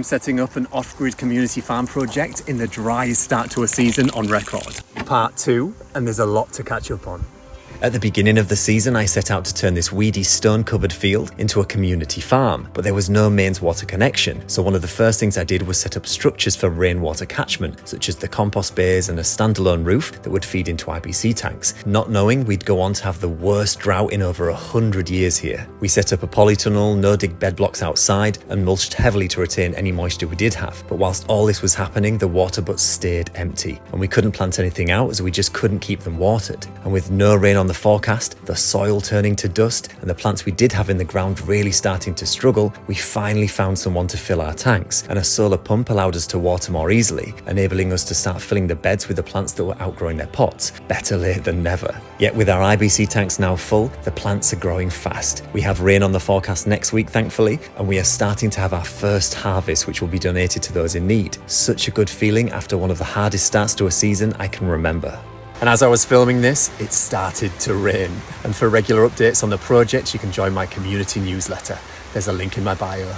I'm setting up an off-grid community farm project in the driest start to a season on record. Part 2, and there's a lot to catch up on. At the beginning of the season, I set out to turn this weedy, stone-covered field into a community farm, but there was no mains water connection, so one of the first things I did was set up structures for rainwater catchment, such as the compost bays and a standalone roof that would feed into IBC tanks, not knowing we'd go on to have the worst drought in over 100 years here. We set up a polytunnel, no-dig bed blocks outside, and mulched heavily to retain any moisture we did have, but whilst all this was happening, the water butts stayed empty, and we couldn't plant anything out as we just couldn't keep them watered. And with no rain on the forecast, the soil turning to dust, and the plants we did have in the ground really starting to struggle, we finally found someone to fill our tanks, and a solar pump allowed us to water more easily, enabling us to start filling the beds with the plants that were outgrowing their pots. Better late than never. Yet with our IBC tanks now full, the plants are growing fast. We have rain on the forecast next week, thankfully, and we are starting to have our first harvest, which will be donated to those in need. Such a good feeling after one of the hardest starts to a season I can remember. And as I was filming this, it started to rain. And for regular updates on the project, you can join my community newsletter. There's a link in my bio.